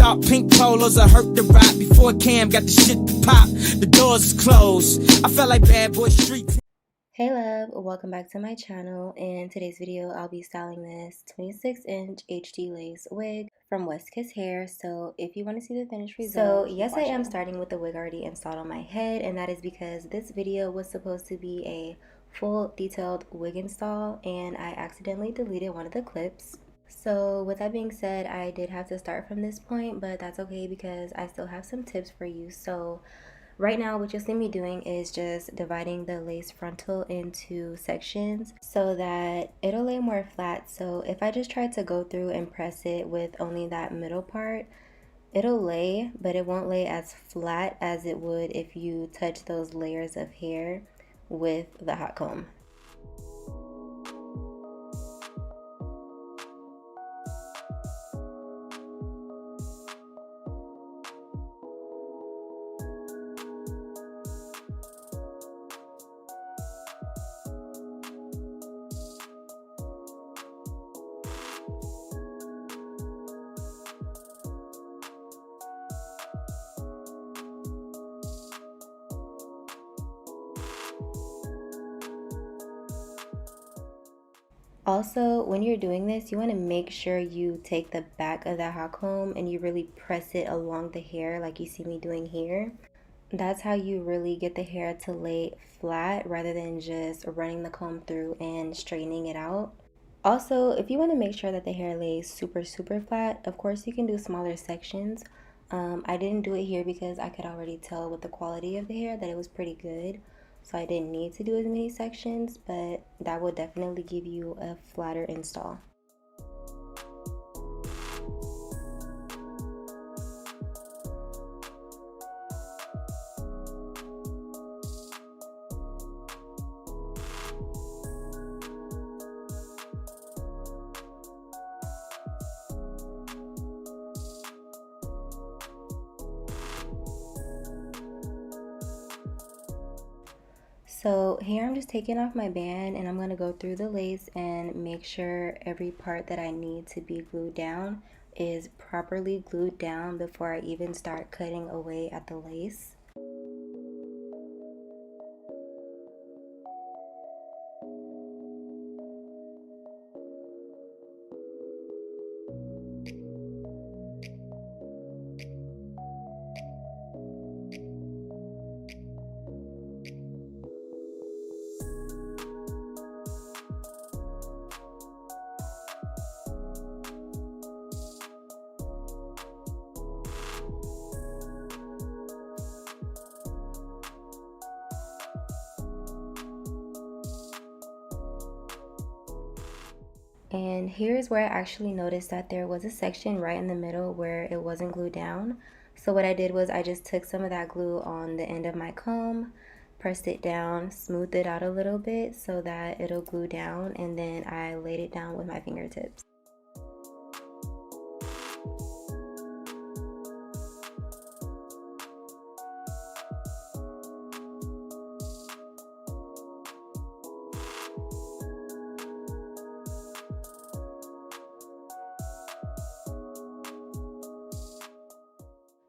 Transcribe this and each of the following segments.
dark pink polos, I hurt the ride before Cam got the shit to pop. The doors is closed. I felt like Bad Boy Street. Hey love, welcome back to my channel. In today's video, I'll be styling this 26-inch HD lace wig from westkisshair. So if you want to see the finished result, yes, I am starting with the wig already installed on my head, and that is because this video was supposed to be a full detailed wig install, and I accidentally deleted one of the clips. So with that being said, I did have to start from this point, but that's okay because I still have some tips for you. So right now, what you'll see me doing is just dividing the lace frontal into sections so that it'll lay more flat. So if I just try to go through and press it with only that middle part, it'll lay, but it won't lay as flat as it would if you touch those layers of hair with the hot comb. Also, when you're doing this, you want to make sure you take the back of the hot comb and you really press it along the hair like you see me doing here. That's how you really get the hair to lay flat rather than just running the comb through and straightening it out. Also, if you want to make sure that the hair lays super flat, of course you can do smaller sections. I didn't do it here because I could already tell with the quality of the hair that it was pretty good. So I didn't need to do as many sections, but that will definitely give you a flatter install. So here I'm just taking off my band and I'm going to go through the lace and make sure every part that I need to be glued down is properly glued down before I even start cutting away at the lace. And here's where I actually noticed that there was a section right in the middle where it wasn't glued down. So what I did was I just took some of that glue on the end of my comb, pressed it down, smoothed it out a little bit so that it'll glue down, and then I laid it down with my fingertips.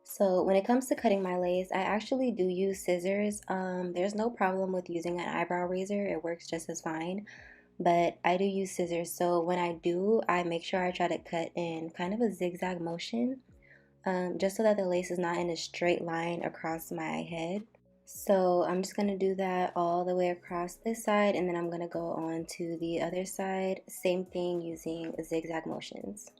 So when it comes to cutting my lace, I actually do use scissors. There's no problem with using an eyebrow razor. It works just as fine. But I do use scissors. So when I do, I make sure I try to cut in kind of a zigzag motion, just so that the lace is not in a straight line across my head. So I'm just going to do that all the way across this side, and then I'm going to go on to the other side. Same thing, using zigzag motions.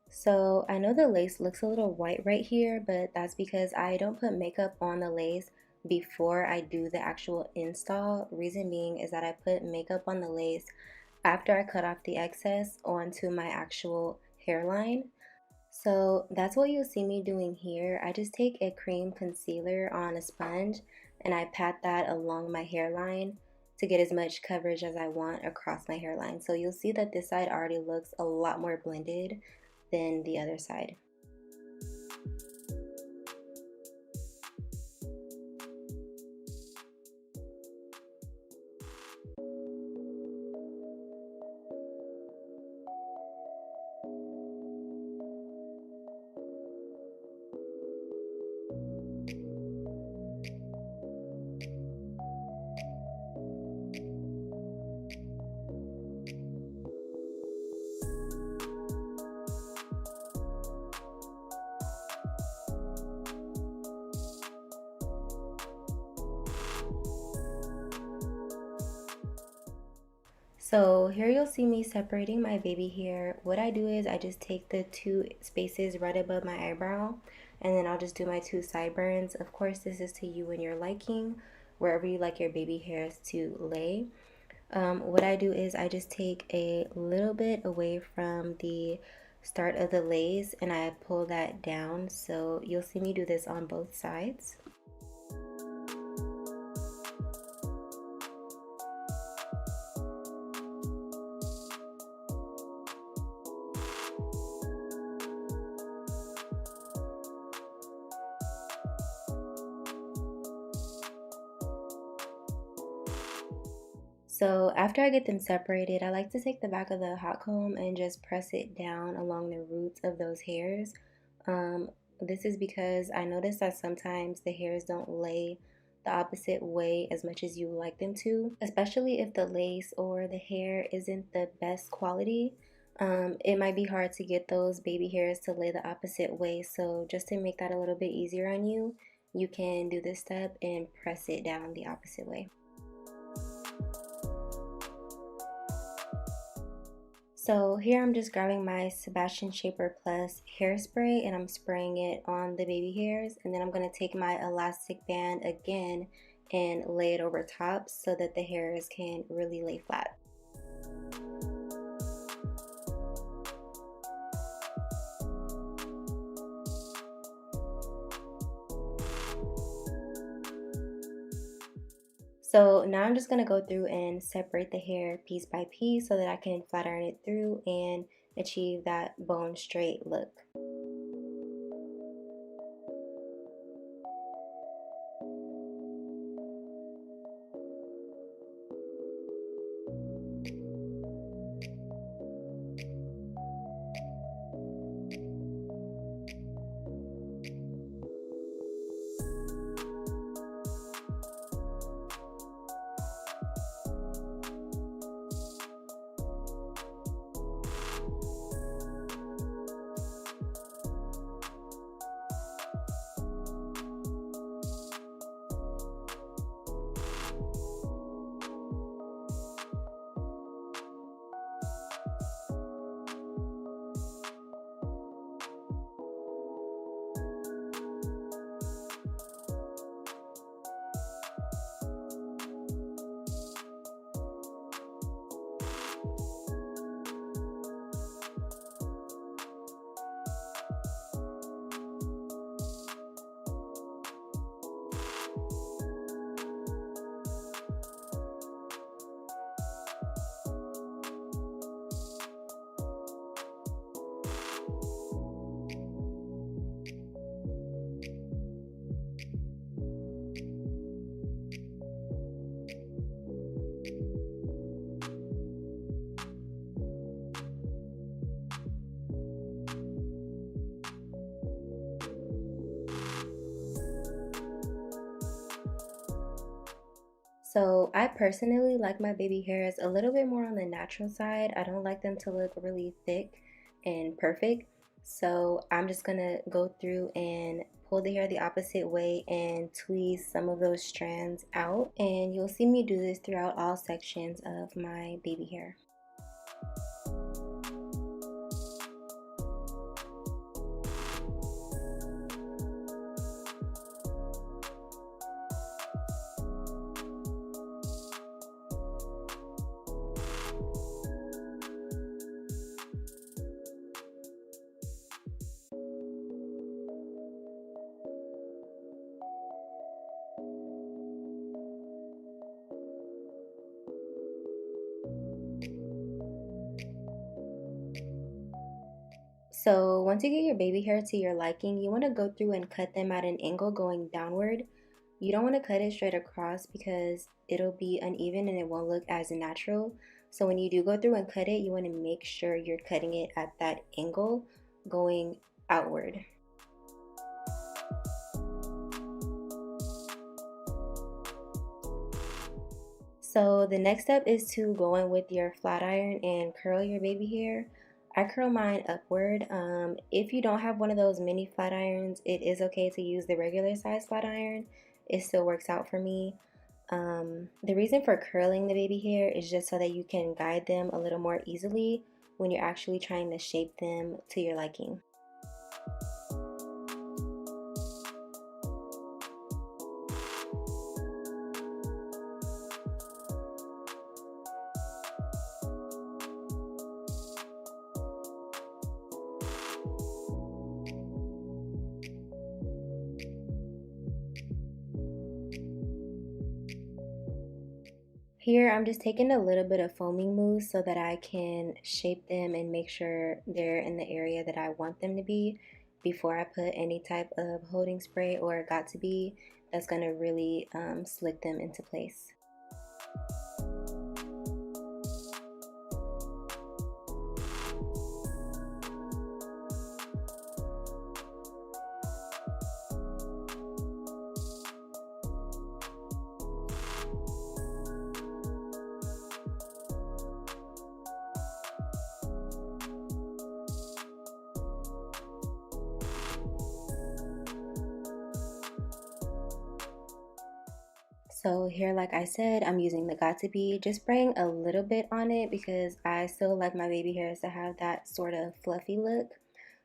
So I know the lace looks a little white right here, but that's because I don't put makeup on the lace before I do the actual install. Reason being is that I put makeup on the lace after I cut off the excess onto my actual hairline. So that's what you'll see me doing here. I just take a cream concealer on a sponge and I pat that along my hairline to get as much coverage as I want across my hairline. So you'll see that this side already looks a lot more blended than the other side. So here you'll see me separating my baby hair. What I do is I just take the two spaces right above my eyebrow, and then I'll just do my two sideburns. Of course, this is to you and your liking, wherever you like your baby hairs to lay. What I do is I just take a little bit away from the start of the lace and I pull that down. So you'll see me do this on both sides. So after I get them separated, I like to take the back of the hot comb and just press it down along the roots of those hairs. Um, this is because I notice that sometimes the hairs don't lay the opposite way as much as you would like them to, especially if the lace or the hair isn't the best quality. It might be hard to get those baby hairs to lay the opposite way. So just to make that a little bit easier on you, you can do this step and press it down the opposite way. So here I'm just grabbing my Sebastian Shaper Plus hairspray and I'm spraying it on the baby hairs, and then I'm going to take my elastic band again and lay it over top so that the hairs can really lay flat. So now I'm just going to go through and separate the hair piece by piece so that I can flat iron it through and achieve that bone straight look. So I personally like my baby hairs a little bit more on the natural side. I don't like them to look really thick and perfect. So I'm just gonna go through and pull the hair the opposite way and tweeze some of those strands out. And you'll see me do this throughout all sections of my baby hair. So once you get your baby hair to your liking, you want to go through and cut them at an angle going downward. You don't want to cut it straight across because it'll be uneven and it won't look as natural. So when you do go through and cut it, you want to make sure you're cutting it at that angle going outward. So the next step is to go in with your flat iron and curl your baby hair. I curl mine upward. If you don't have one of those mini flat irons, it is okay to use the regular size flat iron. It still works out for me. The reason for curling the baby hair is just so that you can guide them a little more easily when you're actually trying to shape them to your liking. Here, I'm just taking a little bit of foaming mousse so that I can shape them and make sure they're in the area that I want them to be before I put any type of holding spray or got to be that's going to really slick them into place. So here, like I said, I'm using the got to be, just spraying a little bit on it because I still like my baby hairs to have that sort of fluffy look.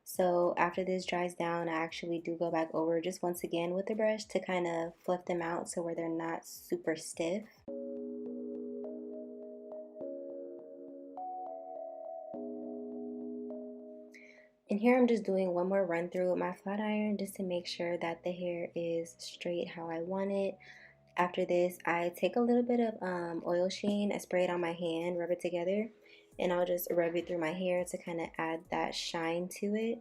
So after this dries down, I actually do go back over just once again with the brush to kind of fluff them out so where they're not super stiff. And here I'm just doing one more run through with my flat iron just to make sure that the hair is straight how I want it. After this, I take a little bit of oil sheen, I spray it on my hand, rub it together, and I'll just rub it through my hair to kind of add that shine to it.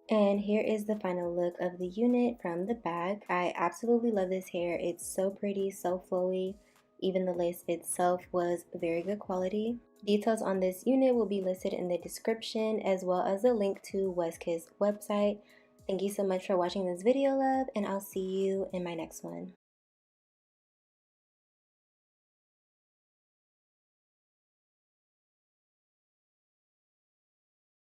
And here is the final look of the unit from the back. I absolutely love this hair. It's so pretty, so flowy. Even the lace itself was very good quality. Details on this unit will be listed in the description as well as a link to Westkiss website. Thank you so much for watching this video, love, and I'll see you in my next one.